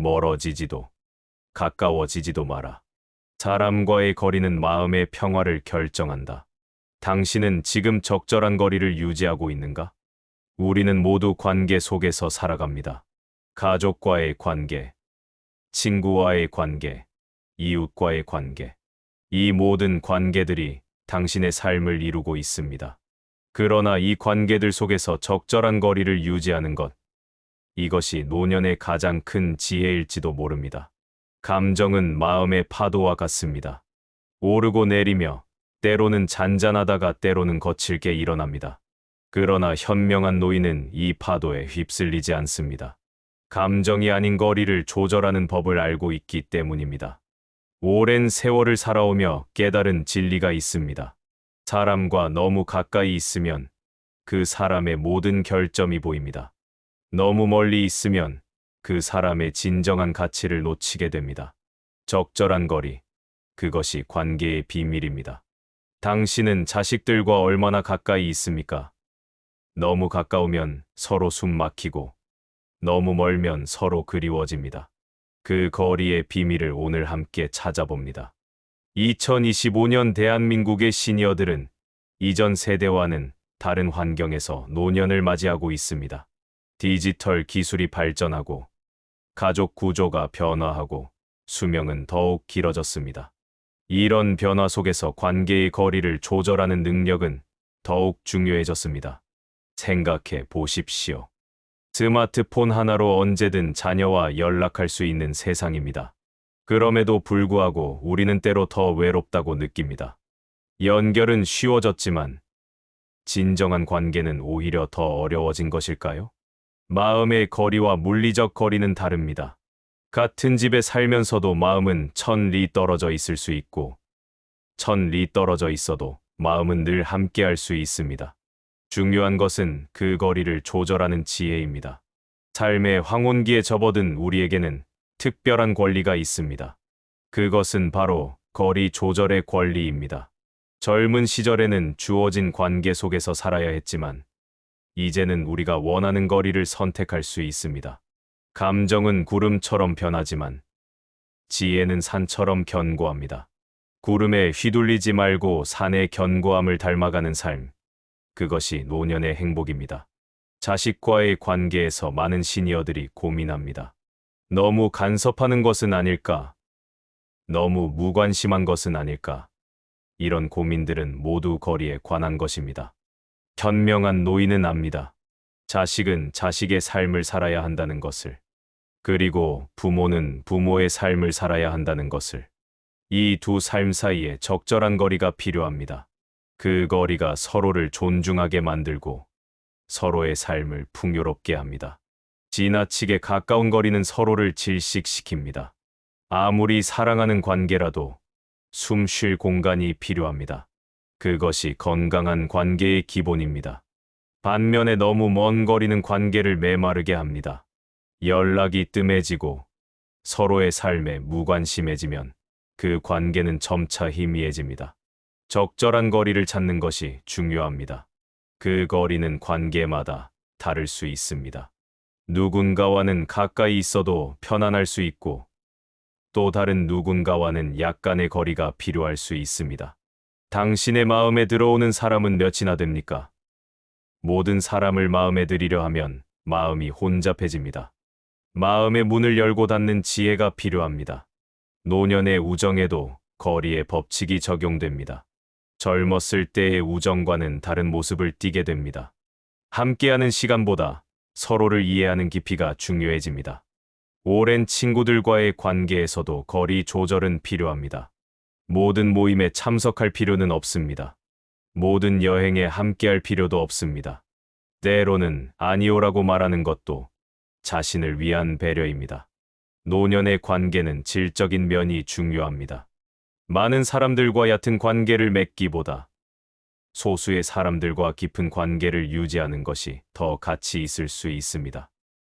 멀어지지도 가까워지지도 마라. 사람과의 거리는 마음의 평화를 결정한다. 당신은 지금 적절한 거리를 유지하고 있는가? 우리는 모두 관계 속에서 살아갑니다. 가족과의 관계, 친구와의 관계, 이웃과의 관계. 이 모든 관계들이 당신의 삶을 이루고 있습니다. 그러나 이 관계들 속에서 적절한 거리를 유지하는 것, 이것이 노년의 가장 큰 지혜일지도 모릅니다. 감정은 마음의 파도와 같습니다. 오르고 내리며 때로는 잔잔하다가 때로는 거칠게 일어납니다. 그러나 현명한 노인은 이 파도에 휩쓸리지 않습니다. 감정이 아닌 거리를 조절하는 법을 알고 있기 때문입니다. 오랜 세월을 살아오며 깨달은 진리가 있습니다. 사람과 너무 가까이 있으면 그 사람의 모든 결점이 보입니다. 너무 멀리 있으면 그 사람의 진정한 가치를 놓치게 됩니다. 적절한 거리, 그것이 관계의 비밀입니다. 당신은 자식들과 얼마나 가까이 있습니까? 너무 가까우면 서로 숨 막히고 너무 멀면 서로 그리워집니다. 그 거리의 비밀을 오늘 함께 찾아봅니다. 2025년 대한민국의 시니어들은 이전 세대와는 다른 환경에서 노년을 맞이하고 있습니다. 디지털 기술이 발전하고 가족 구조가 변화하고 수명은 더욱 길어졌습니다. 이런 변화 속에서 관계의 거리를 조절하는 능력은 더욱 중요해졌습니다. 생각해 보십시오. 스마트폰 하나로 언제든 자녀와 연락할 수 있는 세상입니다. 그럼에도 불구하고 우리는 때로 더 외롭다고 느낍니다. 연결은 쉬워졌지만 진정한 관계는 오히려 더 어려워진 것일까요? 마음의 거리와 물리적 거리는 다릅니다. 같은 집에 살면서도 마음은 1000리 떨어져 있을 수 있고 1000리 떨어져 있어도 마음은 늘 함께할 수 있습니다. 중요한 것은 그 거리를 조절하는 지혜입니다. 삶의 황혼기에 접어든 우리에게는 특별한 권리가 있습니다. 그것은 바로 거리 조절의 권리입니다. 젊은 시절에는 주어진 관계 속에서 살아야 했지만 이제는 우리가 원하는 거리를 선택할 수 있습니다. 감정은 구름처럼 변하지만 지혜는 산처럼 견고합니다. 구름에 휘둘리지 말고 산의 견고함을 닮아가는 삶, 그것이 노년의 행복입니다. 자식과의 관계에서 많은 시니어들이 고민합니다. 너무 간섭하는 것은 아닐까? 너무 무관심한 것은 아닐까? 이런 고민들은 모두 거리에 관한 것입니다. 현명한 노인은 압니다. 자식은 자식의 삶을 살아야 한다는 것을, 그리고 부모는 부모의 삶을 살아야 한다는 것을. 이 두 삶 사이에 적절한 거리가 필요합니다. 그 거리가 서로를 존중하게 만들고 서로의 삶을 풍요롭게 합니다. 지나치게 가까운 거리는 서로를 질식시킵니다. 아무리 사랑하는 관계라도 숨 쉴 공간이 필요합니다. 그것이 건강한 관계의 기본입니다. 반면에 너무 먼 거리는 관계를 메마르게 합니다. 연락이 뜸해지고 서로의 삶에 무관심해지면 그 관계는 점차 희미해집니다. 적절한 거리를 찾는 것이 중요합니다. 그 거리는 관계마다 다를 수 있습니다. 누군가와는 가까이 있어도 편안할 수 있고 또 다른 누군가와는 약간의 거리가 필요할 수 있습니다. 당신의 마음에 들어오는 사람은 몇이나 됩니까? 모든 사람을 마음에 들이려 하면 마음이 혼잡해집니다. 마음의 문을 열고 닫는 지혜가 필요합니다. 노년의 우정에도 거리의 법칙이 적용됩니다. 젊었을 때의 우정과는 다른 모습을 띠게 됩니다. 함께하는 시간보다 서로를 이해하는 깊이가 중요해집니다. 오랜 친구들과의 관계에서도 거리 조절은 필요합니다. 모든 모임에 참석할 필요는 없습니다. 모든 여행에 함께할 필요도 없습니다. 때로는 아니오라고 말하는 것도 자신을 위한 배려입니다. 노년의 관계는 질적인 면이 중요합니다. 많은 사람들과 얕은 관계를 맺기보다 소수의 사람들과 깊은 관계를 유지하는 것이 더 가치 있을 수 있습니다.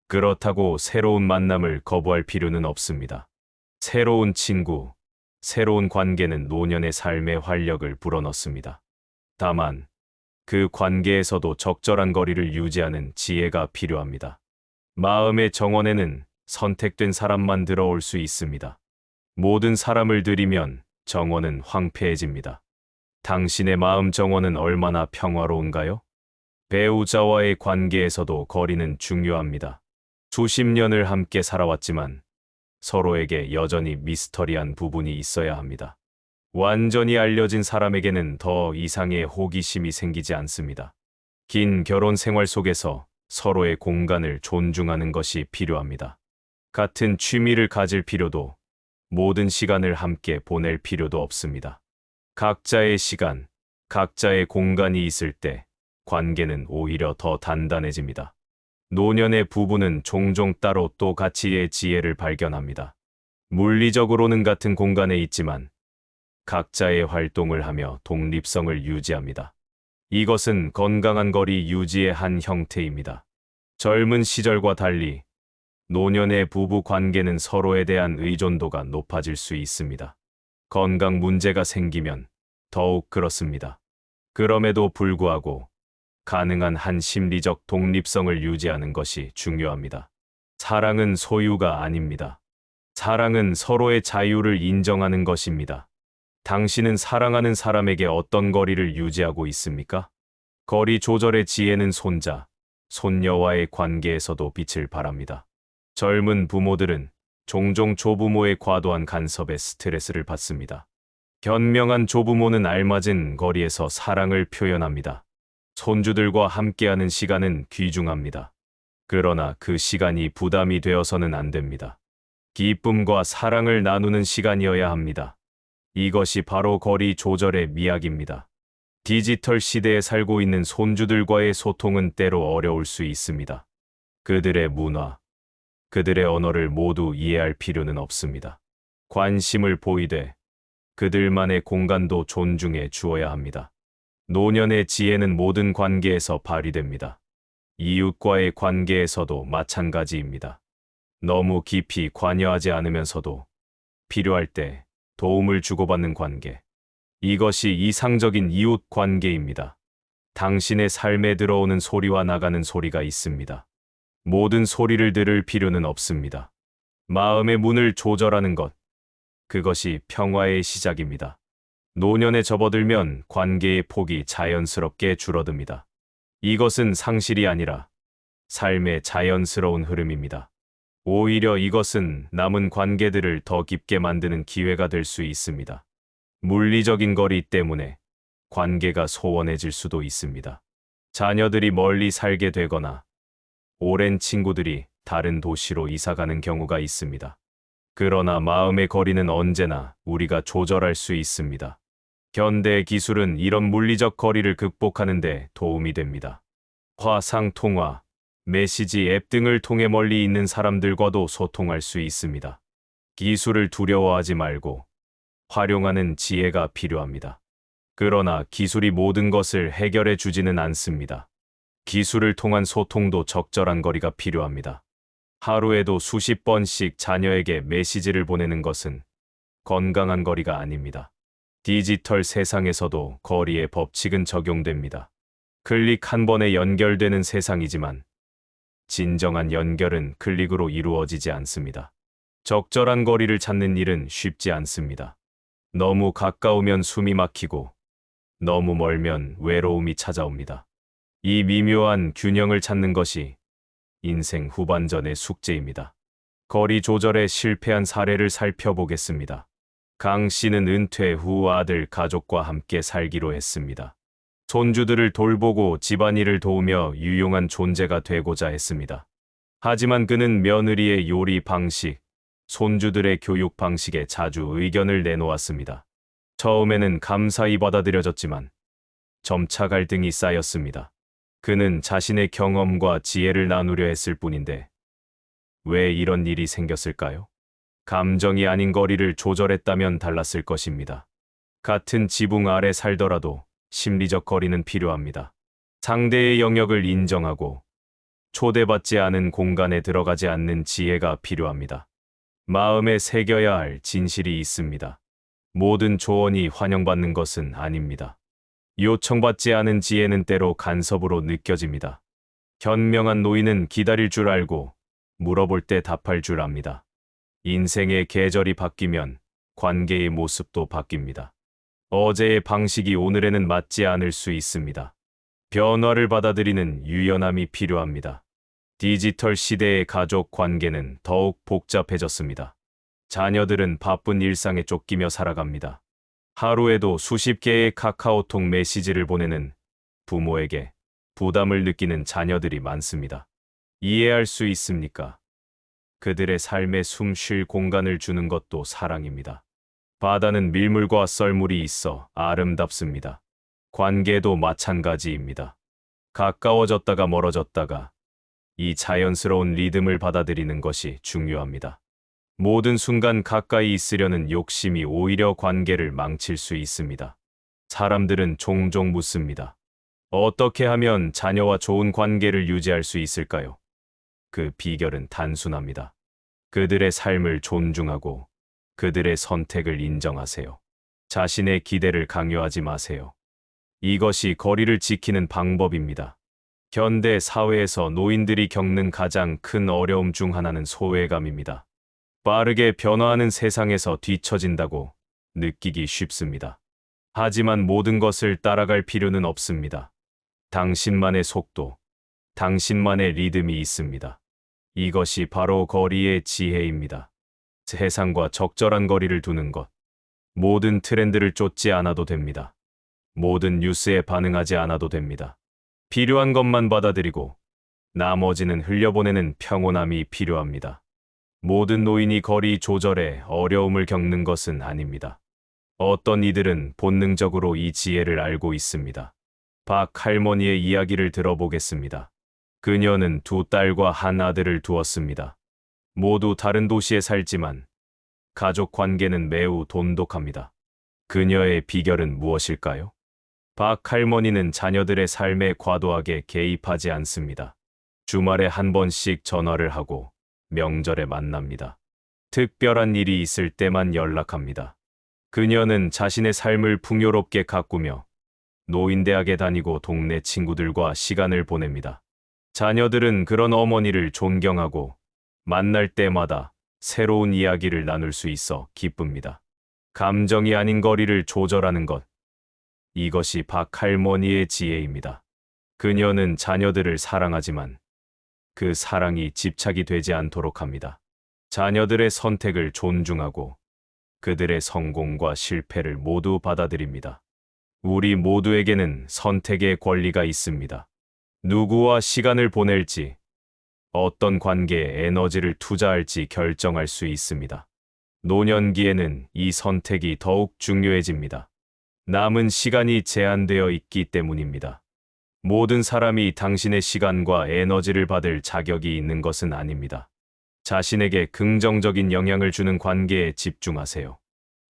그렇다고 새로운 만남을 거부할 필요는 없습니다. 새로운 친구, 새로운 관계는 노년의 삶의 활력을 불어넣습니다. 다만 그 관계에서도 적절한 거리를 유지하는 지혜가 필요합니다. 마음의 정원에는 선택된 사람만 들어올 수 있습니다. 모든 사람을 들이면 정원은 황폐해집니다. 당신의 마음 정원은 얼마나 평화로운가요? 배우자와의 관계에서도 거리는 중요합니다. 수십 년을 함께 살아왔지만 서로에게 여전히 미스터리한 부분이 있어야 합니다. 완전히 알려진 사람에게는 더 이상의 호기심이 생기지 않습니다. 긴 결혼 생활 속에서 서로의 공간을 존중하는 것이 필요합니다. 같은 취미를 가질 필요도, 모든 시간을 함께 보낼 필요도 없습니다. 각자의 시간, 각자의 공간이 있을 때 관계는 오히려 더 단단해집니다. 노년의 부부는 종종 따로 또 가치의 지혜를 발견합니다. 물리적으로는 같은 공간에 있지만 각자의 활동을 하며 독립성을 유지합니다. 이것은 건강한 거리 유지의 한 형태입니다. 젊은 시절과 달리 노년의 부부 관계는 서로에 대한 의존도가 높아질 수 있습니다. 건강 문제가 생기면 더욱 그렇습니다. 그럼에도 불구하고 가능한 한 심리적 독립성을 유지하는 것이 중요합니다. 사랑은 소유가 아닙니다. 사랑은 서로의 자유를 인정하는 것입니다. 당신은 사랑하는 사람에게 어떤 거리를 유지하고 있습니까? 거리 조절의 지혜는 손자, 손녀와의 관계에서도 빛을 발합니다. 젊은 부모들은 종종 조부모의 과도한 간섭에 스트레스를 받습니다. 현명한 조부모는 알맞은 거리에서 사랑을 표현합니다. 손주들과 함께하는 시간은 귀중합니다. 그러나 그 시간이 부담이 되어서는 안 됩니다. 기쁨과 사랑을 나누는 시간이어야 합니다. 이것이 바로 거리 조절의 미학입니다. 디지털 시대에 살고 있는 손주들과의 소통은 때로 어려울 수 있습니다. 그들의 문화, 그들의 언어를 모두 이해할 필요는 없습니다. 관심을 보이되 그들만의 공간도 존중해 주어야 합니다. 노년의 지혜는 모든 관계에서 발휘됩니다. 이웃과의 관계에서도 마찬가지입니다. 너무 깊이 관여하지 않으면서도 필요할 때 도움을 주고받는 관계. 이것이 이상적인 이웃 관계입니다. 당신의 삶에 들어오는 소리와 나가는 소리가 있습니다. 모든 소리를 들을 필요는 없습니다. 마음의 문을 조절하는 것. 그것이 평화의 시작입니다. 노년에 접어들면 관계의 폭이 자연스럽게 줄어듭니다. 이것은 상실이 아니라 삶의 자연스러운 흐름입니다. 오히려 이것은 남은 관계들을 더 깊게 만드는 기회가 될 수 있습니다. 물리적인 거리 때문에 관계가 소원해질 수도 있습니다. 자녀들이 멀리 살게 되거나 오랜 친구들이 다른 도시로 이사가는 경우가 있습니다. 그러나 마음의 거리는 언제나 우리가 조절할 수 있습니다. 현대 기술은 이런 물리적 거리를 극복하는 데 도움이 됩니다. 화상통화, 메시지 앱 등을 통해 멀리 있는 사람들과도 소통할 수 있습니다. 기술을 두려워하지 말고 활용하는 지혜가 필요합니다. 그러나 기술이 모든 것을 해결해 주지는 않습니다. 기술을 통한 소통도 적절한 거리가 필요합니다. 하루에도 수십 번씩 자녀에게 메시지를 보내는 것은 건강한 거리가 아닙니다. 디지털 세상에서도 거리의 법칙은 적용됩니다. 클릭 한 번에 연결되는 세상이지만 진정한 연결은 클릭으로 이루어지지 않습니다. 적절한 거리를 찾는 일은 쉽지 않습니다. 너무 가까우면 숨이 막히고 너무 멀면 외로움이 찾아옵니다. 이 미묘한 균형을 찾는 것이 인생 후반전의 숙제입니다. 거리 조절에 실패한 사례를 살펴보겠습니다. 강 씨는 은퇴 후 아들 가족과 함께 살기로 했습니다. 손주들을 돌보고 집안일을 도우며 유용한 존재가 되고자 했습니다. 하지만 그는 며느리의 요리 방식, 손주들의 교육 방식에 자주 의견을 내놓았습니다. 처음에는 감사히 받아들여졌지만 점차 갈등이 쌓였습니다. 그는 자신의 경험과 지혜를 나누려 했을 뿐인데 왜 이런 일이 생겼을까요? 감정이 아닌 거리를 조절했다면 달랐을 것입니다. 같은 지붕 아래 살더라도 심리적 거리는 필요합니다. 상대의 영역을 인정하고 초대받지 않은 공간에 들어가지 않는 지혜가 필요합니다. 마음에 새겨야 할 진실이 있습니다. 모든 조언이 환영받는 것은 아닙니다. 요청받지 않은 지혜는 때로 간섭으로 느껴집니다. 현명한 노인은 기다릴 줄 알고 물어볼 때 답할 줄 압니다. 인생의 계절이 바뀌면 관계의 모습도 바뀝니다. 어제의 방식이 오늘에는 맞지 않을 수 있습니다. 변화를 받아들이는 유연함이 필요합니다. 디지털 시대의 가족 관계는 더욱 복잡해졌습니다. 자녀들은 바쁜 일상에 쫓기며 살아갑니다. 하루에도 수십 개의 카카오톡 메시지를 보내는 부모에게 부담을 느끼는 자녀들이 많습니다. 이해할 수 있습니까? 그들의 삶에 숨 쉴 공간을 주는 것도 사랑입니다. 바다는 밀물과 썰물이 있어 아름답습니다. 관계도 마찬가지입니다. 가까워졌다가 멀어졌다가 이 자연스러운 리듬을 받아들이는 것이 중요합니다. 모든 순간 가까이 있으려는 욕심이 오히려 관계를 망칠 수 있습니다. 사람들은 종종 묻습니다. 어떻게 하면 자녀와 좋은 관계를 유지할 수 있을까요? 그 비결은 단순합니다. 그들의 삶을 존중하고 그들의 선택을 인정하세요. 자신의 기대를 강요하지 마세요. 이것이 거리를 지키는 방법입니다. 현대 사회에서 노인들이 겪는 가장 큰 어려움 중 하나는 소외감입니다. 빠르게 변화하는 세상에서 뒤처진다고 느끼기 쉽습니다. 하지만 모든 것을 따라갈 필요는 없습니다. 당신만의 속도, 당신만의 리듬이 있습니다. 이것이 바로 거리의 지혜입니다. 세상과 적절한 거리를 두는 것. 모든 트렌드를 쫓지 않아도 됩니다. 모든 뉴스에 반응하지 않아도 됩니다. 필요한 것만 받아들이고 나머지는 흘려보내는 평온함이 필요합니다. 모든 노인이 거리 조절에 어려움을 겪는 것은 아닙니다. 어떤 이들은 본능적으로 이 지혜를 알고 있습니다. 박 할머니의 이야기를 들어보겠습니다. 그녀는 두 딸과 한 아들을 두었습니다. 모두 다른 도시에 살지만 가족 관계는 매우 돈독합니다. 그녀의 비결은 무엇일까요? 박 할머니는 자녀들의 삶에 과도하게 개입하지 않습니다. 주말에 한 번씩 전화를 하고 명절에 만납니다. 특별한 일이 있을 때만 연락합니다. 그녀는 자신의 삶을 풍요롭게 가꾸며 노인대학에 다니고 동네 친구들과 시간을 보냅니다. 자녀들은 그런 어머니를 존경하고 만날 때마다 새로운 이야기를 나눌 수 있어 기쁩니다. 감정이 아닌 거리를 조절하는 것. 이것이 박 할머니의 지혜입니다. 그녀는 자녀들을 사랑하지만 그 사랑이 집착이 되지 않도록 합니다. 자녀들의 선택을 존중하고 그들의 성공과 실패를 모두 받아들입니다. 우리 모두에게는 선택의 권리가 있습니다. 누구와 시간을 보낼지, 어떤 관계에 에너지를 투자할지 결정할 수 있습니다. 노년기에는 이 선택이 더욱 중요해집니다. 남은 시간이 제한되어 있기 때문입니다. 모든 사람이 당신의 시간과 에너지를 받을 자격이 있는 것은 아닙니다. 자신에게 긍정적인 영향을 주는 관계에 집중하세요.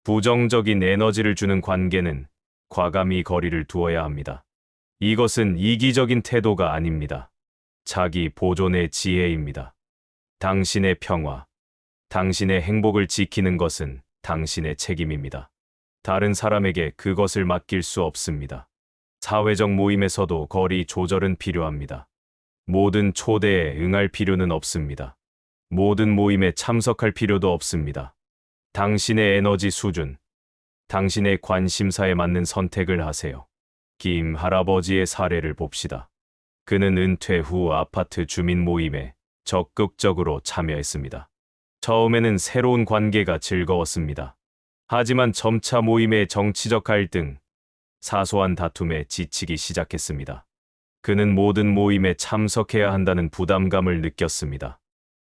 부정적인 에너지를 주는 관계는 과감히 거리를 두어야 합니다. 이것은 이기적인 태도가 아닙니다. 자기 보존의 지혜입니다. 당신의 평화, 당신의 행복을 지키는 것은 당신의 책임입니다. 다른 사람에게 그것을 맡길 수 없습니다. 사회적 모임에서도 거리 조절은 필요합니다. 모든 초대에 응할 필요는 없습니다. 모든 모임에 참석할 필요도 없습니다. 당신의 에너지 수준, 당신의 관심사에 맞는 선택을 하세요. 김 할아버지의 사례를 봅시다. 그는 은퇴 후 아파트 주민 모임에 적극적으로 참여했습니다. 처음에는 새로운 관계가 즐거웠습니다. 하지만 점차 모임의 정치적 갈등, 사소한 다툼에 지치기 시작했습니다. 그는 모든 모임에 참석해야 한다는 부담감을 느꼈습니다.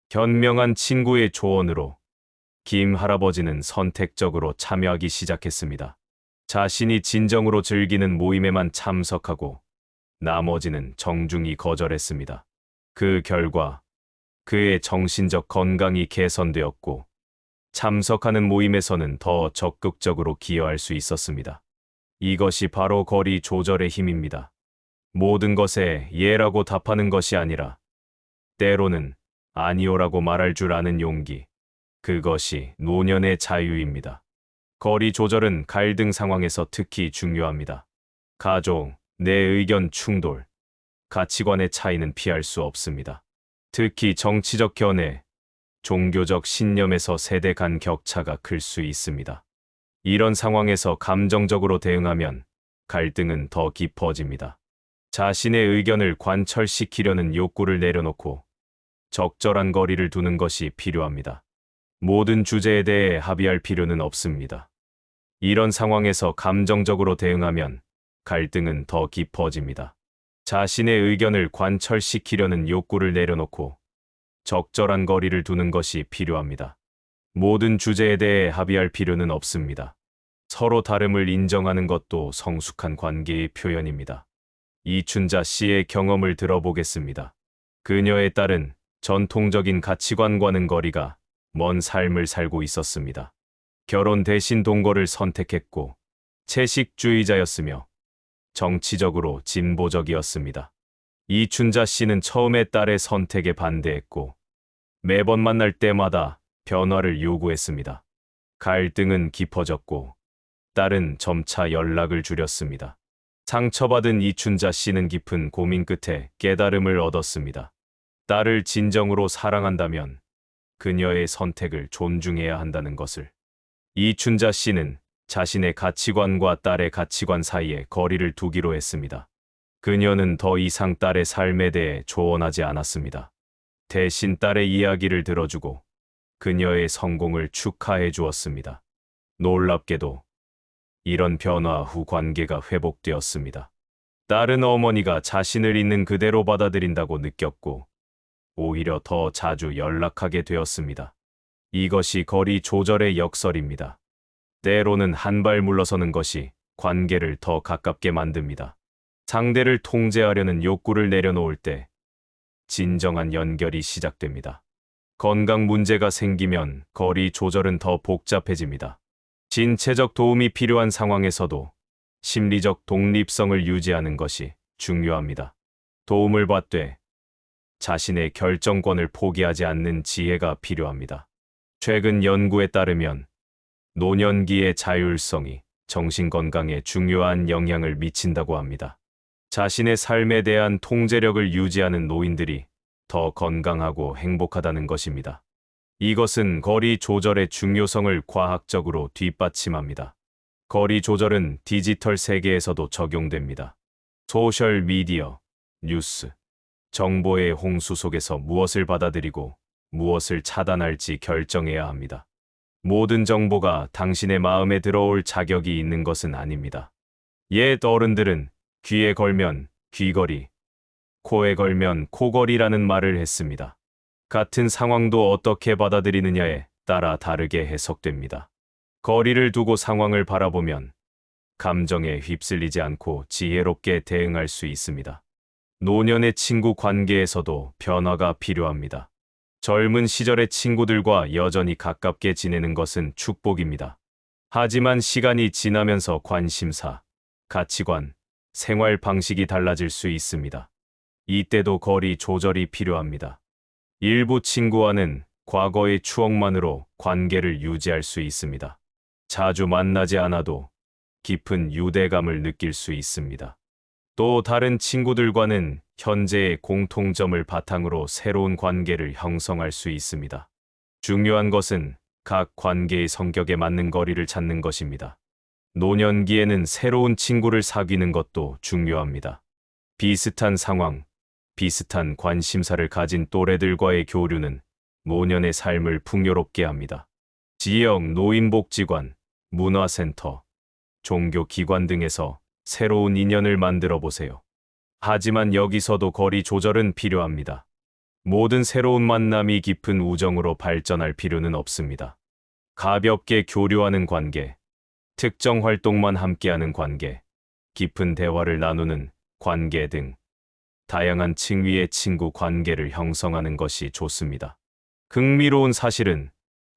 현명한 친구의 조언으로 김 할아버지는 선택적으로 참여하기 시작했습니다. 자신이 진정으로 즐기는 모임에만 참석하고 나머지는 정중히 거절했습니다. 그 결과 그의 정신적 건강이 개선되었고 참석하는 모임에서는 더 적극적으로 기여할 수 있었습니다. 이것이 바로 거리 조절의 힘입니다. 모든 것에 예라고 답하는 것이 아니라 때로는 아니오라고 말할 줄 아는 용기. 그것이 노년의 자유입니다. 거리 조절은 갈등 상황에서 특히 중요합니다. 가족, 내 의견 충돌, 가치관의 차이는 피할 수 없습니다. 특히 정치적 견해, 종교적 신념에서 세대 간 격차가 클 수 있습니다. 이런 상황에서 감정적으로 대응하면 갈등은 더 깊어집니다. 자신의 의견을 관철시키려는 욕구를 내려놓고 적절한 거리를 두는 것이 필요합니다. 모든 주제에 대해 합의할 필요는 없습니다. 이런 상황에서 감정적으로 대응하면 갈등은 더 깊어집니다. 자신의 의견을 관철시키려는 욕구를 내려놓고 적절한 거리를 두는 것이 필요합니다. 모든 주제에 대해 합의할 필요는 없습니다. 서로 다름을 인정하는 것도 성숙한 관계의 표현입니다. 이춘자 씨의 경험을 들어보겠습니다. 그녀의 딸은 전통적인 가치관과는 거리가 먼 삶을 살고 있었습니다. 결혼 대신 동거를 선택했고 채식주의자였으며 정치적으로 진보적이었습니다. 이춘자 씨는 처음에 딸의 선택에 반대했고 매번 만날 때마다 변화를 요구했습니다. 갈등은 깊어졌고 딸은 점차 연락을 줄였습니다. 상처받은 이춘자 씨는 깊은 고민 끝에 깨달음을 얻었습니다. 딸을 진정으로 사랑한다면 그녀의 선택을 존중해야 한다는 것을. 이춘자 씨는 자신의 가치관과 딸의 가치관 사이에 거리를 두기로 했습니다. 그녀는 더 이상 딸의 삶에 대해 조언하지 않았습니다. 대신 딸의 이야기를 들어주고 그녀의 성공을 축하해 주었습니다. 놀랍게도 이런 변화 후 관계가 회복되었습니다. 딸은 어머니가 자신을 있는 그대로 받아들인다고 느꼈고 오히려 더 자주 연락하게 되었습니다. 이것이 거리 조절의 역설입니다. 때로는 한 발 물러서는 것이 관계를 더 가깝게 만듭니다. 상대를 통제하려는 욕구를 내려놓을 때 진정한 연결이 시작됩니다. 건강 문제가 생기면 거리 조절은 더 복잡해집니다. 신체적 도움이 필요한 상황에서도 심리적 독립성을 유지하는 것이 중요합니다. 도움을 받되 자신의 결정권을 포기하지 않는 지혜가 필요합니다. 최근 연구에 따르면 노년기의 자율성이 정신건강에 중요한 영향을 미친다고 합니다. 자신의 삶에 대한 통제력을 유지하는 노인들이 더 건강하고 행복하다는 것입니다. 이것은 거리 조절의 중요성을 과학적으로 뒷받침합니다. 거리 조절은 디지털 세계에서도 적용됩니다. 소셜 미디어, 뉴스, 정보의 홍수 속에서 무엇을 받아들이고 무엇을 차단할지 결정해야 합니다. 모든 정보가 당신의 마음에 들어올 자격이 있는 것은 아닙니다. 옛 어른들은 귀에 걸면 귀걸이, 코에 걸면 코걸이라는 말을 했습니다. 같은 상황도 어떻게 받아들이느냐에 따라 다르게 해석됩니다. 거리를 두고 상황을 바라보면 감정에 휩쓸리지 않고 지혜롭게 대응할 수 있습니다. 노년의 친구 관계에서도 변화가 필요합니다. 젊은 시절의 친구들과 여전히 가깝게 지내는 것은 축복입니다. 하지만 시간이 지나면서 관심사, 가치관, 생활 방식이 달라질 수 있습니다. 이때도 거리 조절이 필요합니다. 일부 친구와는 과거의 추억만으로 관계를 유지할 수 있습니다. 자주 만나지 않아도 깊은 유대감을 느낄 수 있습니다. 또 다른 친구들과는 현재의 공통점을 바탕으로 새로운 관계를 형성할 수 있습니다. 중요한 것은 각 관계의 성격에 맞는 거리를 찾는 것입니다. 노년기에는 새로운 친구를 사귀는 것도 중요합니다. 비슷한 상황, 비슷한 관심사를 가진 또래들과의 교류는 노년의 삶을 풍요롭게 합니다. 지역 노인복지관, 문화센터, 종교기관 등에서 새로운 인연을 만들어 보세요. 하지만 여기서도 거리 조절은 필요합니다. 모든 새로운 만남이 깊은 우정으로 발전할 필요는 없습니다. 가볍게 교류하는 관계, 특정 활동만 함께하는 관계, 깊은 대화를 나누는 관계 등 다양한 층위의 친구 관계를 형성하는 것이 좋습니다. 흥미로운 사실은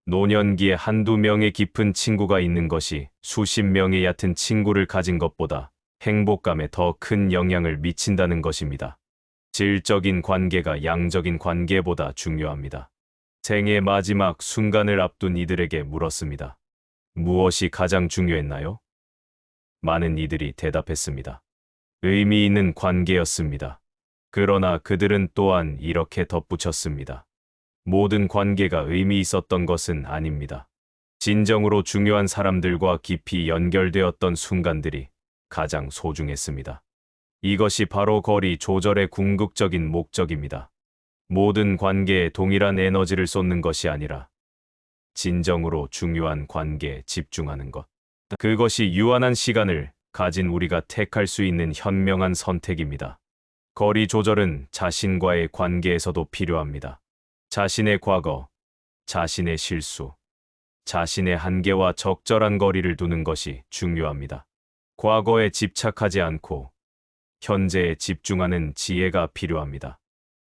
노년기에 한두 명의 깊은 친구가 있는 것이 수십 명의 얕은 친구를 가진 것보다 행복감에 더 큰 영향을 미친다는 것입니다. 질적인 관계가 양적인 관계보다 중요합니다. 생의 마지막 순간을 앞둔 이들에게 물었습니다. 무엇이 가장 중요했나요? 많은 이들이 대답했습니다. 의미 있는 관계였습니다. 그러나 그들은 또한 이렇게 덧붙였습니다. 모든 관계가 의미 있었던 것은 아닙니다. 진정으로 중요한 사람들과 깊이 연결되었던 순간들이 가장 소중했습니다. 이것이 바로 거리 조절의 궁극적인 목적입니다. 모든 관계에 동일한 에너지를 쏟는 것이 아니라 진정으로 중요한 관계에 집중하는 것. 그것이 유한한 시간을 가진 우리가 택할 수 있는 현명한 선택입니다. 거리 조절은 자신과의 관계에서도 필요합니다. 자신의 과거, 자신의 실수, 자신의 한계와 적절한 거리를 두는 것이 중요합니다. 과거에 집착하지 않고 현재에 집중하는 지혜가 필요합니다.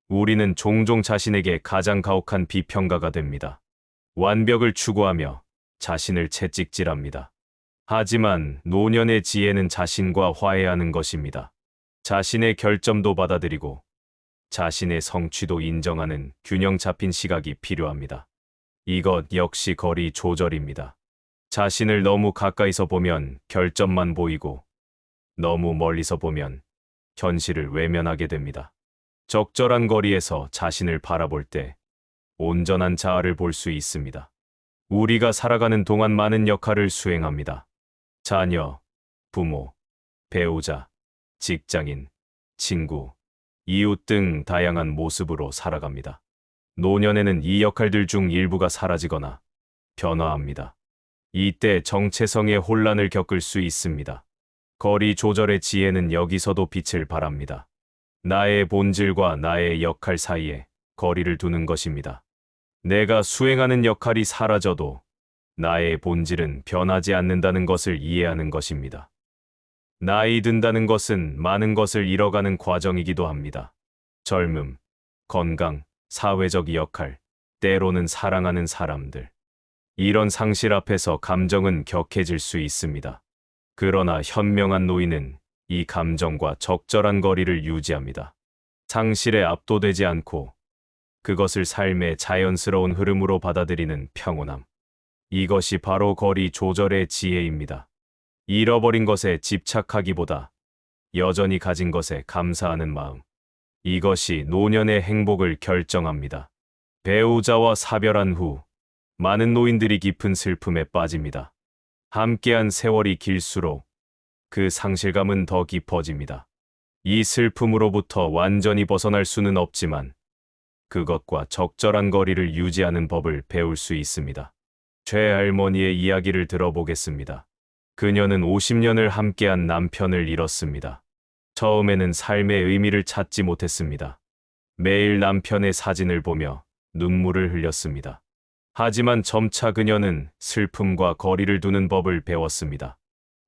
우리는 종종 자신에게 가장 가혹한 비평가가 됩니다. 완벽을 추구하며 자신을 채찍질합니다. 하지만 노년의 지혜는 자신과 화해하는 것입니다. 자신의 결점도 받아들이고 자신의 성취도 인정하는 균형 잡힌 시각이 필요합니다. 이것 역시 거리 조절입니다. 자신을 너무 가까이서 보면 결점만 보이고 너무 멀리서 보면 현실을 외면하게 됩니다. 적절한 거리에서 자신을 바라볼 때 온전한 자아를 볼 수 있습니다. 우리가 살아가는 동안 많은 역할을 수행합니다. 자녀, 부모, 배우자, 직장인, 친구, 이웃 등 다양한 모습으로 살아갑니다. 노년에는 이 역할들 중 일부가 사라지거나 변화합니다. 이때 정체성의 혼란을 겪을 수 있습니다. 거리 조절의 지혜는 여기서도 빛을 발합니다. 나의 본질과 나의 역할 사이에 거리를 두는 것입니다. 내가 수행하는 역할이 사라져도 나의 본질은 변하지 않는다는 것을 이해하는 것입니다. 나이 든다는 것은 많은 것을 잃어가는 과정이기도 합니다. 젊음, 건강, 사회적 역할, 때로는 사랑하는 사람들. 이런 상실 앞에서 감정은 격해질 수 있습니다. 그러나 현명한 노인은 이 감정과 적절한 거리를 유지합니다. 상실에 압도되지 않고 그것을 삶의 자연스러운 흐름으로 받아들이는 평온함. 이것이 바로 거리 조절의 지혜입니다. 잃어버린 것에 집착하기보다 여전히 가진 것에 감사하는 마음. 이것이 노년의 행복을 결정합니다. 배우자와 사별한 후 많은 노인들이 깊은 슬픔에 빠집니다. 함께한 세월이 길수록 그 상실감은 더 깊어집니다. 이 슬픔으로부터 완전히 벗어날 수는 없지만 그것과 적절한 거리를 유지하는 법을 배울 수 있습니다. 최할머니의 이야기를 들어보겠습니다. 그녀는 50년을 함께한 남편을 잃었습니다. 처음에는 삶의 의미를 찾지 못했습니다. 매일 남편의 사진을 보며 눈물을 흘렸습니다. 하지만 점차 그녀는 슬픔과 거리를 두는 법을 배웠습니다.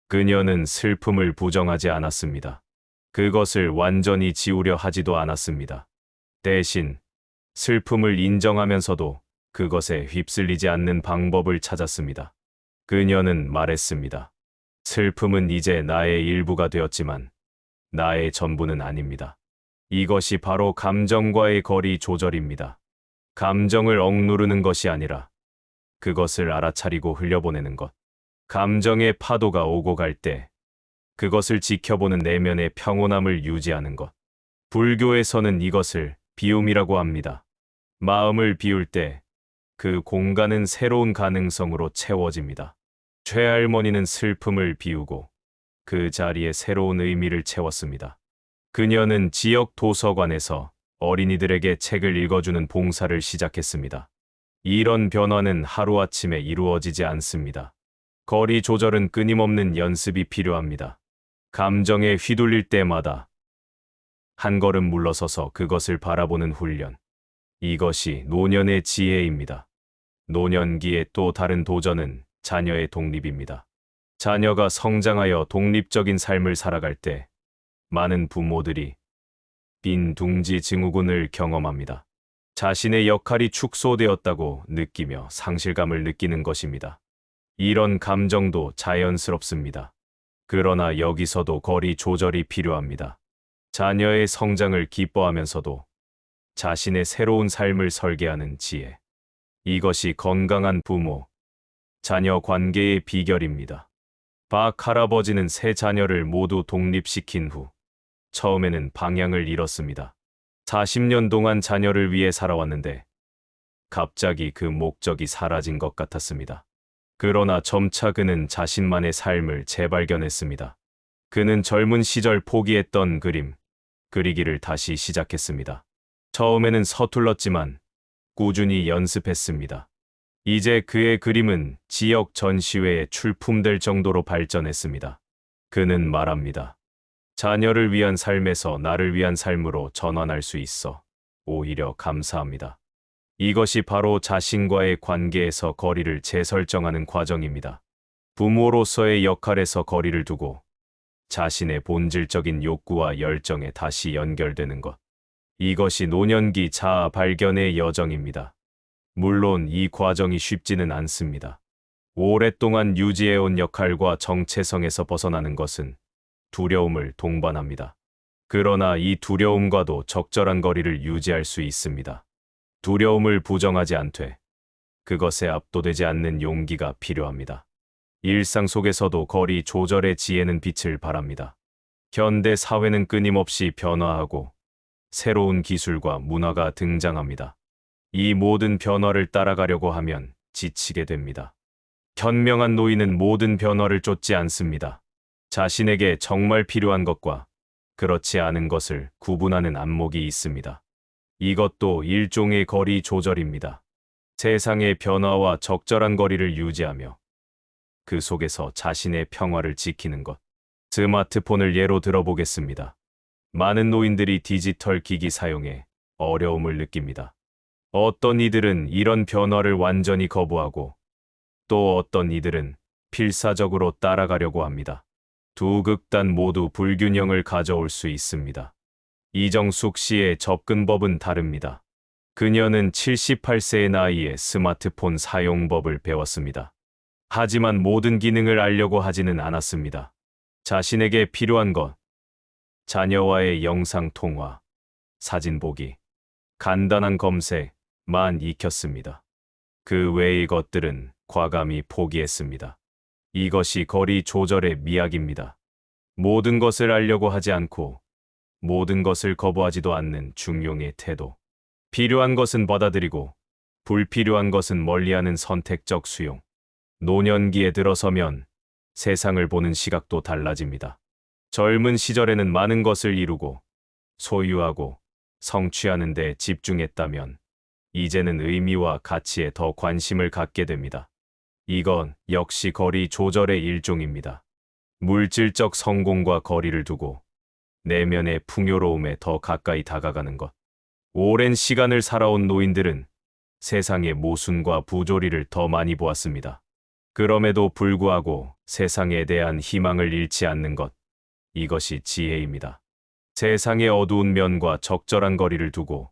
그녀는 슬픔을 부정하지 않았습니다. 그것을 완전히 지우려 하지도 않았습니다. 대신 슬픔을 인정하면서도 그것에 휩쓸리지 않는 방법을 찾았습니다. 그녀는 말했습니다. 슬픔은 이제 나의 일부가 되었지만 나의 전부는 아닙니다. 이것이 바로 감정과의 거리 조절입니다. 감정을 억누르는 것이 아니라 그것을 알아차리고 흘려보내는 것. 감정의 파도가 오고 갈 때 그것을 지켜보는 내면의 평온함을 유지하는 것. 불교에서는 이것을 비움이라고 합니다. 마음을 비울 때 그 공간은 새로운 가능성으로 채워집니다. 최할머니는 슬픔을 비우고 그 자리에 새로운 의미를 채웠습니다. 그녀는 지역 도서관에서 어린이들에게 책을 읽어주는 봉사를 시작했습니다. 이런 변화는 하루아침에 이루어지지 않습니다. 거리 조절은 끊임없는 연습이 필요합니다. 감정에 휘둘릴 때마다 한 걸음 물러서서 그것을 바라보는 훈련. 이것이 노년의 지혜입니다. 노년기의 또 다른 도전은 자녀의 독립입니다. 자녀가 성장하여 독립적인 삶을 살아갈 때 많은 부모들이 빈 둥지 증후군을 경험합니다. 자신의 역할이 축소되었다고 느끼며 상실감을 느끼는 것입니다. 이런 감정도 자연스럽습니다. 그러나 여기서도 거리 조절이 필요합니다. 자녀의 성장을 기뻐하면서도 자신의 새로운 삶을 설계하는 지혜. 이것이 건강한 부모, 자녀 관계의 비결입니다. 박 할아버지는 세 자녀를 모두 독립시킨 후 처음에는 방향을 잃었습니다. 40년 동안 자녀를 위해 살아왔는데 갑자기 그 목적이 사라진 것 같았습니다. 그러나 점차 그는 자신만의 삶을 재발견했습니다. 그는 젊은 시절 포기했던 그리기를 다시 시작했습니다. 처음에는 서툴렀지만 꾸준히 연습했습니다. 이제 그의 그림은 지역 전시회에 출품될 정도로 발전했습니다. 그는 말합니다. 자녀를 위한 삶에서 나를 위한 삶으로 전환할 수 있어 오히려 감사합니다. 이것이 바로 자신과의 관계에서 거리를 재설정하는 과정입니다. 부모로서의 역할에서 거리를 두고 자신의 본질적인 욕구와 열정에 다시 연결되는 것. 이것이 노년기 자아 발견의 여정입니다. 물론 이 과정이 쉽지는 않습니다. 오랫동안 유지해온 역할과 정체성에서 벗어나는 것은 두려움을 동반합니다. 그러나 이 두려움과도 적절한 거리를 유지할 수 있습니다. 두려움을 부정하지 않되 그것에 압도되지 않는 용기가 필요합니다. 일상 속에서도 거리 조절의 지혜는 빛을 발합니다. 현대 사회는 끊임없이 변화하고 새로운 기술과 문화가 등장합니다. 이 모든 변화를 따라가려고 하면 지치게 됩니다. 현명한 노인은 모든 변화를 쫓지 않습니다. 자신에게 정말 필요한 것과 그렇지 않은 것을 구분하는 안목이 있습니다. 이것도 일종의 거리 조절입니다. 세상의 변화와 적절한 거리를 유지하며 그 속에서 자신의 평화를 지키는 것. 스마트폰을 예로 들어보겠습니다. 많은 노인들이 디지털 기기 사용에 어려움을 느낍니다. 어떤 이들은 이런 변화를 완전히 거부하고 또 어떤 이들은 필사적으로 따라가려고 합니다. 두 극단 모두 불균형을 가져올 수 있습니다. 이정숙 씨의 접근법은 다릅니다. 그녀는 78세의 나이에 스마트폰 사용법을 배웠습니다. 하지만 모든 기능을 알려고 하지는 않았습니다. 자신에게 필요한 것, 자녀와의 영상 통화, 사진 보기, 간단한 검색만 익혔습니다. 그 외의 것들은 과감히 포기했습니다. 이것이 거리 조절의 미학입니다. 모든 것을 알려고 하지 않고 모든 것을 거부하지도 않는 중용의 태도. 필요한 것은 받아들이고 불필요한 것은 멀리하는 선택적 수용. 노년기에 들어서면 세상을 보는 시각도 달라집니다. 젊은 시절에는 많은 것을 이루고 소유하고 성취하는 데 집중했다면 이제는 의미와 가치에 더 관심을 갖게 됩니다. 이건 역시 거리 조절의 일종입니다. 물질적 성공과 거리를 두고 내면의 풍요로움에 더 가까이 다가가는 것. 오랜 시간을 살아온 노인들은 세상의 모순과 부조리를 더 많이 보았습니다. 그럼에도 불구하고 세상에 대한 희망을 잃지 않는 것. 이것이 지혜입니다. 세상의 어두운 면과 적절한 거리를 두고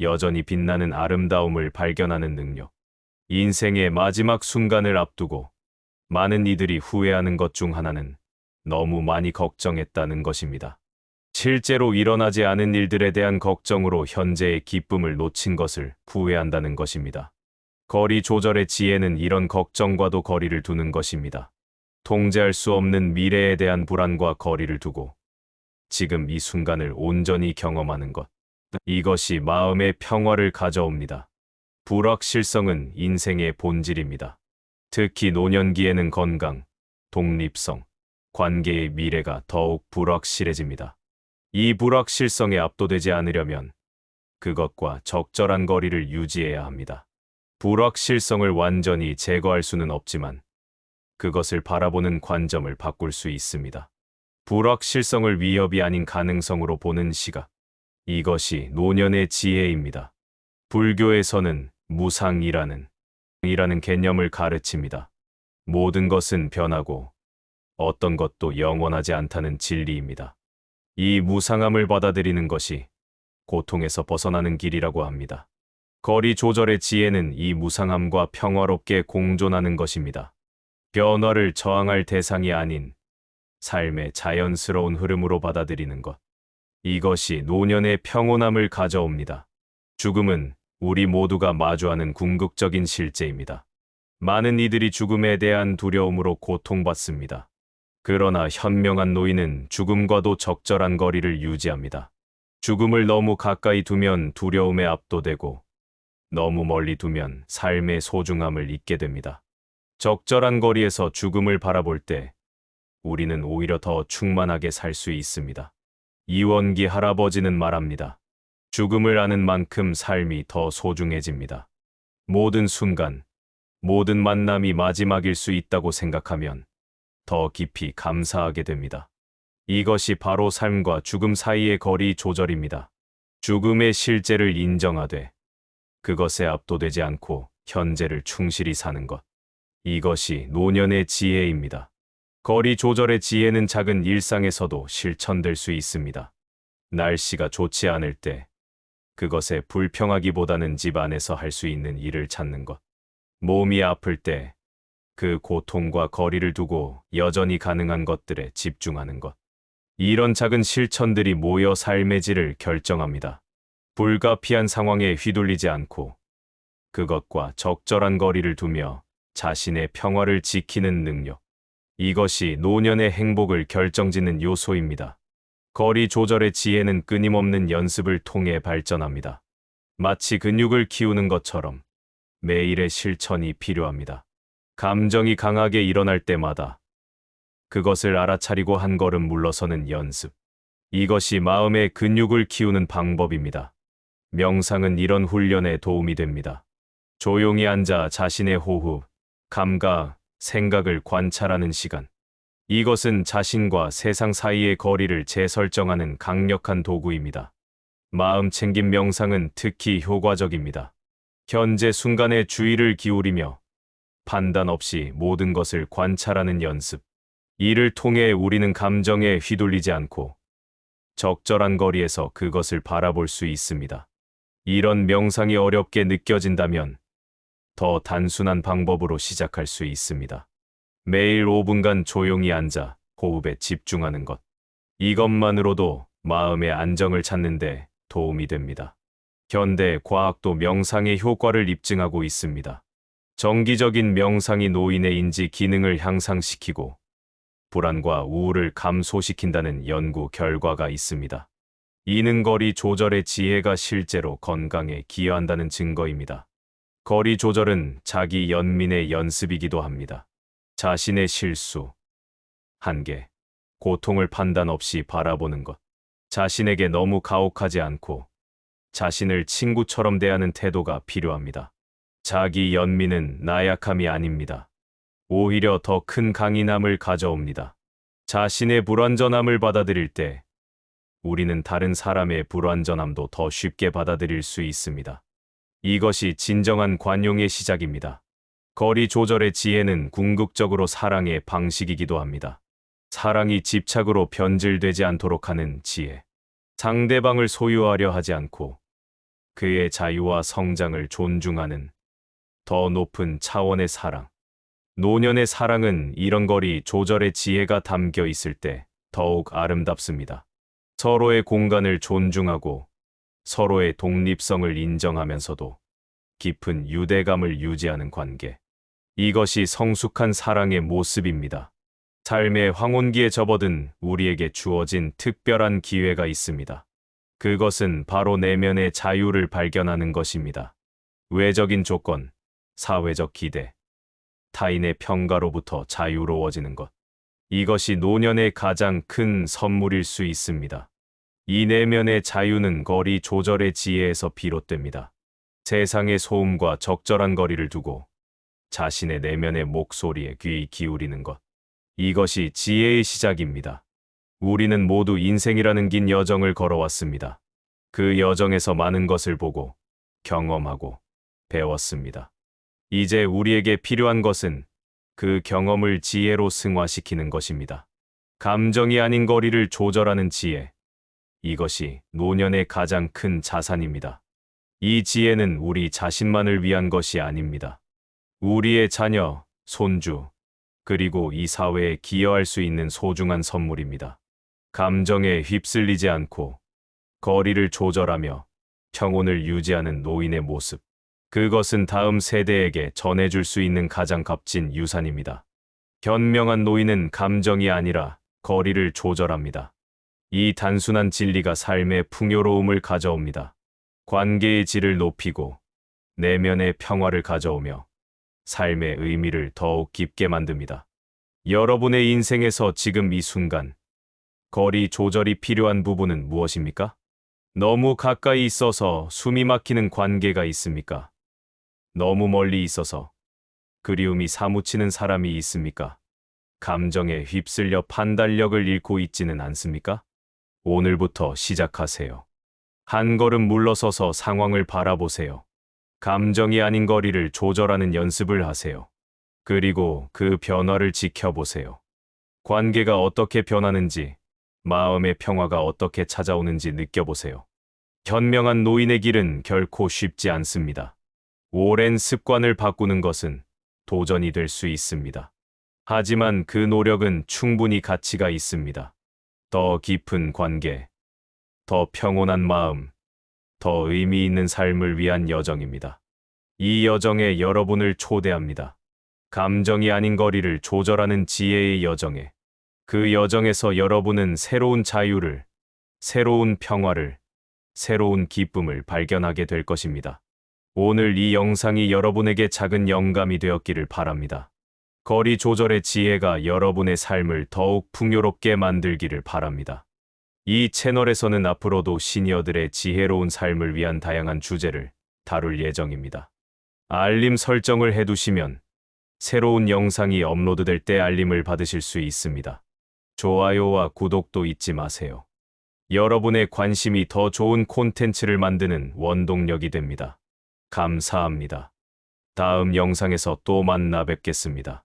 여전히 빛나는 아름다움을 발견하는 능력. 인생의 마지막 순간을 앞두고 많은 이들이 후회하는 것 중 하나는 너무 많이 걱정했다는 것입니다. 실제로 일어나지 않은 일들에 대한 걱정으로 현재의 기쁨을 놓친 것을 후회한다는 것입니다. 거리 조절의 지혜는 이런 걱정과도 거리를 두는 것입니다. 통제할 수 없는 미래에 대한 불안과 거리를 두고 지금 이 순간을 온전히 경험하는 것. 이것이 마음의 평화를 가져옵니다. 불확실성은 인생의 본질입니다. 특히 노년기에는 건강, 독립성, 관계의 미래가 더욱 불확실해집니다. 이 불확실성에 압도되지 않으려면 그것과 적절한 거리를 유지해야 합니다. 불확실성을 완전히 제거할 수는 없지만 그것을 바라보는 관점을 바꿀 수 있습니다. 불확실성을 위협이 아닌 가능성으로 보는 시각. 이것이 노년의 지혜입니다. 불교에서는 무상이라는 개념을 가르칩니다. 모든 것은 변하고 어떤 것도 영원하지 않다는 진리입니다. 이 무상함을 받아들이는 것이 고통에서 벗어나는 길이라고 합니다. 거리 조절의 지혜는 이 무상함과 평화롭게 공존하는 것입니다. 변화를 저항할 대상이 아닌 삶의 자연스러운 흐름으로 받아들이는 것. 이것이 노년의 평온함을 가져옵니다. 죽음은 우리 모두가 마주하는 궁극적인 실제입니다. 많은 이들이 죽음에 대한 두려움으로 고통받습니다. 그러나 현명한 노인은 죽음과도 적절한 거리를 유지합니다. 죽음을 너무 가까이 두면 두려움에 압도되고 너무 멀리 두면 삶의 소중함을 잊게 됩니다. 적절한 거리에서 죽음을 바라볼 때 우리는 오히려 더 충만하게 살 수 있습니다. 이원기 할아버지는 말합니다. 죽음을 아는 만큼 삶이 더 소중해집니다. 모든 순간, 모든 만남이 마지막일 수 있다고 생각하면 더 깊이 감사하게 됩니다. 이것이 바로 삶과 죽음 사이의 거리 조절입니다. 죽음의 실제를 인정하되 그것에 압도되지 않고 현재를 충실히 사는 것. 이것이 노년의 지혜입니다. 거리 조절의 지혜는 작은 일상에서도 실천될 수 있습니다. 날씨가 좋지 않을 때 그것에 불평하기보다는 집 안에서 할 수 있는 일을 찾는 것. 몸이 아플 때 그 고통과 거리를 두고 여전히 가능한 것들에 집중하는 것. 이런 작은 실천들이 모여 삶의 질을 결정합니다. 불가피한 상황에 휘둘리지 않고 그것과 적절한 거리를 두며 자신의 평화를 지키는 능력. 이것이 노년의 행복을 결정짓는 요소입니다. 거리 조절의 지혜는 끊임없는 연습을 통해 발전합니다. 마치 근육을 키우는 것처럼 매일의 실천이 필요합니다. 감정이 강하게 일어날 때마다 그것을 알아차리고 한 걸음 물러서는 연습. 이것이 마음의 근육을 키우는 방법입니다. 명상은 이런 훈련에 도움이 됩니다. 조용히 앉아 자신의 호흡, 감각, 생각을 관찰하는 시간. 이것은 자신과 세상 사이의 거리를 재설정하는 강력한 도구입니다. 마음 챙김 명상은 특히 효과적입니다. 현재 순간에 주의를 기울이며 판단 없이 모든 것을 관찰하는 연습. 이를 통해 우리는 감정에 휘둘리지 않고 적절한 거리에서 그것을 바라볼 수 있습니다. 이런 명상이 어렵게 느껴진다면 더 단순한 방법으로 시작할 수 있습니다. 매일 5분간 조용히 앉아 호흡에 집중하는 것. 이것만으로도 마음의 안정을 찾는 데 도움이 됩니다. 현대 과학도 명상의 효과를 입증하고 있습니다. 정기적인 명상이 노인의 인지 기능을 향상시키고 불안과 우울을 감소시킨다는 연구 결과가 있습니다. 이는 거리 조절의 지혜가 실제로 건강에 기여한다는 증거입니다. 거리 조절은 자기 연민의 연습이기도 합니다. 자신의 실수, 한계, 고통을 판단 없이 바라보는 것. 자신에게 너무 가혹하지 않고 자신을 친구처럼 대하는 태도가 필요합니다. 자기 연민은 나약함이 아닙니다. 오히려 더 큰 강인함을 가져옵니다. 자신의 불완전함을 받아들일 때 우리는 다른 사람의 불완전함도 더 쉽게 받아들일 수 있습니다. 이것이 진정한 관용의 시작입니다. 거리 조절의 지혜는 궁극적으로 사랑의 방식이기도 합니다. 사랑이 집착으로 변질되지 않도록 하는 지혜. 상대방을 소유하려 하지 않고 그의 자유와 성장을 존중하는 더 높은 차원의 사랑. 노년의 사랑은 이런 거리 조절의 지혜가 담겨 있을 때 더욱 아름답습니다. 서로의 공간을 존중하고 서로의 독립성을 인정하면서도 깊은 유대감을 유지하는 관계. 이것이 성숙한 사랑의 모습입니다. 삶의 황혼기에 접어든 우리에게 주어진 특별한 기회가 있습니다. 그것은 바로 내면의 자유를 발견하는 것입니다. 외적인 조건, 사회적 기대, 타인의 평가로부터 자유로워지는 것. 이것이 노년의 가장 큰 선물일 수 있습니다. 이 내면의 자유는 거리 조절의 지혜에서 비롯됩니다. 세상의 소음과 적절한 거리를 두고 자신의 내면의 목소리에 귀 기울이는 것. 이것이 지혜의 시작입니다. 우리는 모두 인생이라는 긴 여정을 걸어왔습니다. 그 여정에서 많은 것을 보고 경험하고 배웠습니다. 이제 우리에게 필요한 것은 그 경험을 지혜로 승화시키는 것입니다. 감정이 아닌 거리를 조절하는 지혜. 이것이 노년의 가장 큰 자산입니다. 이 지혜는 우리 자신만을 위한 것이 아닙니다. 우리의 자녀, 손주, 그리고 이 사회에 기여할 수 있는 소중한 선물입니다. 감정에 휩쓸리지 않고 거리를 조절하며 평온을 유지하는 노인의 모습. 그것은 다음 세대에게 전해줄 수 있는 가장 값진 유산입니다. 현명한 노인은 감정이 아니라 거리를 조절합니다. 이 단순한 진리가 삶의 풍요로움을 가져옵니다. 관계의 질을 높이고 내면의 평화를 가져오며 삶의 의미를 더욱 깊게 만듭니다. 여러분의 인생에서 지금 이 순간 거리 조절이 필요한 부분은 무엇입니까? 너무 가까이 있어서 숨이 막히는 관계가 있습니까? 너무 멀리 있어서 그리움이 사무치는 사람이 있습니까? 감정에 휩쓸려 판단력을 잃고 있지는 않습니까? 오늘부터 시작하세요. 한 걸음 물러서서 상황을 바라보세요. 감정이 아닌 거리를 조절하는 연습을 하세요. 그리고 그 변화를 지켜보세요. 관계가 어떻게 변하는지, 마음의 평화가 어떻게 찾아오는지 느껴보세요. 현명한 노인의 길은 결코 쉽지 않습니다. 오랜 습관을 바꾸는 것은 도전이 될 수 있습니다. 하지만 그 노력은 충분히 가치가 있습니다. 더 깊은 관계, 더 평온한 마음, 더 의미 있는 삶을 위한 여정입니다. 이 여정에 여러분을 초대합니다. 감정이 아닌 거리를 조절하는 지혜의 여정에, 그 여정에서 여러분은 새로운 자유를, 새로운 평화를, 새로운 기쁨을 발견하게 될 것입니다. 오늘 이 영상이 여러분에게 작은 영감이 되었기를 바랍니다. 거리 조절의 지혜가 여러분의 삶을 더욱 풍요롭게 만들기를 바랍니다. 이 채널에서는 앞으로도 시니어들의 지혜로운 삶을 위한 다양한 주제를 다룰 예정입니다. 알림 설정을 해두시면 새로운 영상이 업로드될 때 알림을 받으실 수 있습니다. 좋아요와 구독도 잊지 마세요. 여러분의 관심이 더 좋은 콘텐츠를 만드는 원동력이 됩니다. 감사합니다. 다음 영상에서 또 만나 뵙겠습니다.